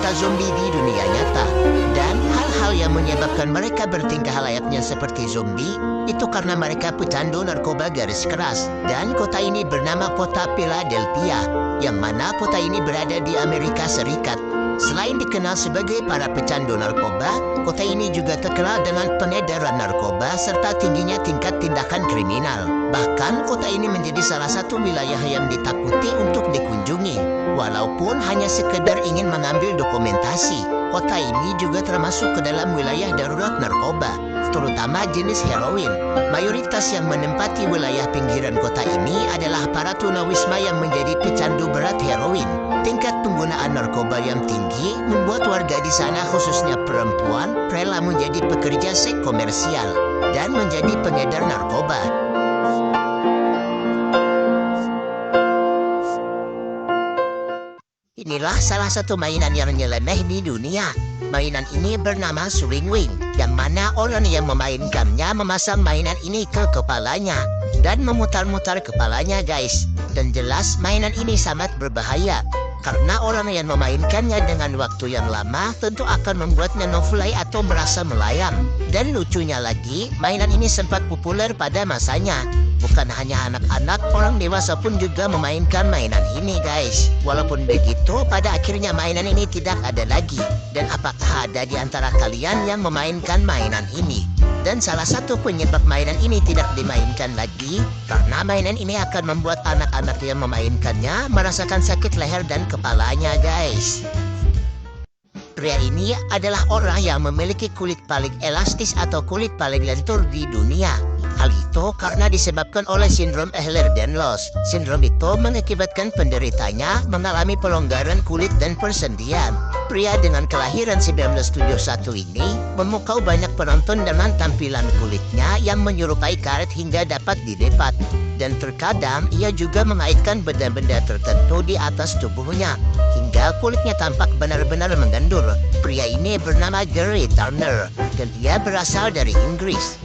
cerita zombie di dunia nyata. Dan hal-hal yang menyebabkan mereka bertingkah layaknya seperti zombie itu karena mereka pecandu narkoba garis keras. Dan kota ini bernama kota Philadelphia, yang mana kota ini berada di Amerika Serikat. Selain dikenal sebagai para pecandu narkoba, kota ini juga terkenal dengan pengedaran narkoba serta tingginya tingkat tindakan kriminal. Bahkan kota ini menjadi salah satu wilayah yang ditakuti untuk dikunjungi. Walaupun hanya sekedar ingin mengambil dokumentasi, kota ini juga termasuk ke dalam wilayah darurat narkoba, terutama jenis heroin. Mayoritas yang menempati wilayah pinggiran kota ini adalah para tunawisma yang menjadi pecandu berat heroin. Tingkat penggunaan narkoba yang tinggi membuat warga di sana, khususnya perempuan, rela menjadi pekerja seks komersial dan menjadi pengedar narkoba. Inilah salah satu mainan yang nyeleneh di dunia. Mainan ini bernama Swing Wing, yang mana orang yang memainkannya memasang mainan ini ke kepalanya dan memutar-mutar kepalanya, guys. Dan jelas mainan ini sangat berbahaya, karena orang yang memainkannya dengan waktu yang lama tentu akan membuatnya no-fly atau merasa melayang. Dan lucunya lagi, mainan ini sempat populer pada masanya. Bukan hanya anak-anak, orang dewasa pun juga memainkan mainan ini, guys. Walaupun begitu, pada akhirnya mainan ini tidak ada lagi. Dan apakah ada di antara kalian yang memainkan mainan ini? Dan salah satu penyebab mainan ini tidak dimainkan lagi, karena mainan ini akan membuat anak-anak yang memainkannya merasakan sakit leher dan kepalanya, guys. Pria ini adalah orang yang memiliki kulit paling elastis atau kulit paling lentur di dunia. Hal itu karena disebabkan oleh sindrom Ehlers-Danlos. Sindrom itu mengakibatkan penderitanya mengalami pelonggaran kulit dan persendian. Pria dengan kelahiran 1971 ini memukau banyak penonton dengan tampilan kulitnya yang menyerupai karet hingga dapat didapat. Dan terkadang ia juga mengaitkan benda-benda tertentu di atas tubuhnya hingga kulitnya tampak benar-benar menggandur. Pria ini bernama Gary Turner dan dia berasal dari Inggris.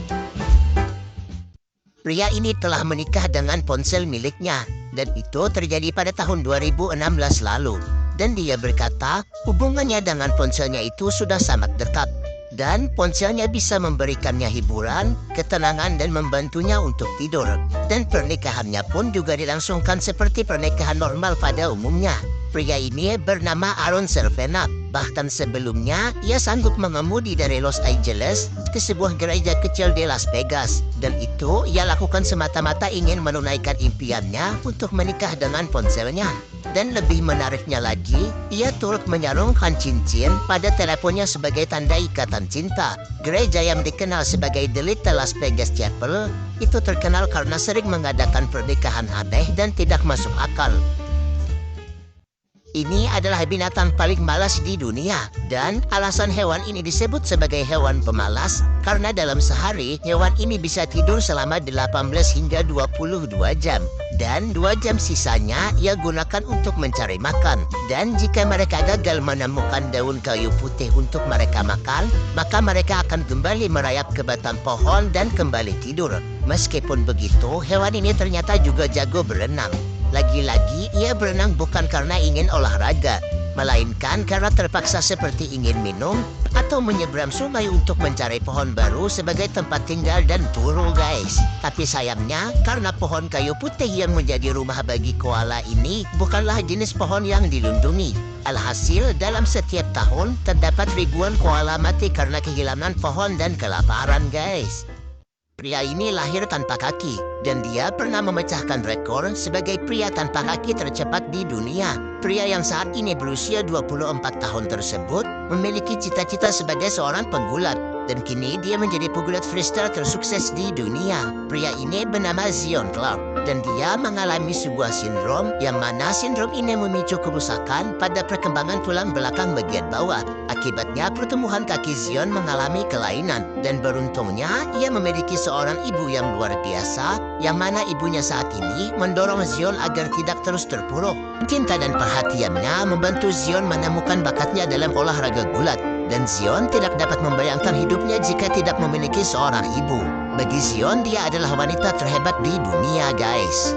Pria ini telah menikah dengan ponsel miliknya, dan itu terjadi pada tahun 2016 lalu. Dan dia berkata, hubungannya dengan ponselnya itu sudah sangat dekat. Dan ponselnya bisa memberikannya hiburan, ketenangan, dan membantunya untuk tidur. Dan pernikahannya pun juga dilangsungkan seperti pernikahan normal pada umumnya. Pria ini bernama Aaron Cervenak. Bahkan sebelumnya, ia sanggup mengemudi dari Los Angeles ke sebuah gereja kecil di Las Vegas. Dan itu ia lakukan semata-mata ingin menunaikan impiannya untuk menikah dengan ponselnya. Dan lebih menariknya lagi, ia turut menyarungkan cincin pada teleponnya sebagai tanda ikatan cinta. Gereja yang dikenal sebagai The Little Las Vegas Chapel itu terkenal karena sering mengadakan pernikahan aneh dan tidak masuk akal. Ini adalah binatang paling malas di dunia, dan alasan hewan ini disebut sebagai hewan pemalas karena dalam sehari hewan ini bisa tidur selama 18 hingga 22 jam. Dan 2 jam sisanya ia gunakan untuk mencari makan. Dan jika mereka gagal menemukan daun kayu putih untuk mereka makan, maka mereka akan kembali merayap ke batang pohon dan kembali tidur. Meskipun begitu, hewan ini ternyata juga jago berenang. Lagi-lagi, ia berenang bukan karena ingin olahraga, melainkan karena terpaksa seperti ingin minum atau menyeberang sungai untuk mencari pohon baru sebagai tempat tinggal dan turu, guys. Tapi sayangnya, karena pohon kayu putih yang menjadi rumah bagi koala ini bukanlah jenis pohon yang dilindungi. Alhasil, dalam setiap tahun terdapat ribuan koala mati karena kehilangan pohon dan kelaparan, guys. Pria ini lahir tanpa kaki, dan dia pernah memecahkan rekor sebagai pria tanpa kaki tercepat di dunia. Pria yang saat ini berusia 24 tahun tersebut memiliki cita-cita sebagai seorang penggulat, dan kini dia menjadi pegulat freestyle tersukses di dunia. Pria ini bernama Zion Clark, dan dia mengalami sebuah sindrom yang mana sindrom ini memicu kerusakan pada perkembangan tulang belakang bagian bawah. Akibatnya pertumbuhan kaki Zion mengalami kelainan, dan beruntungnya ia memiliki seorang ibu yang luar biasa, yang mana ibunya saat ini mendorong Zion agar tidak terus terpuruk. Cinta dan perhatiannya membantu Zion menemukan bakatnya dalam olahraga gulat, dan Zion tidak dapat membayangkan hidupnya jika tidak memiliki seorang ibu. Bagi Zion, dia adalah wanita terhebat di dunia, guys.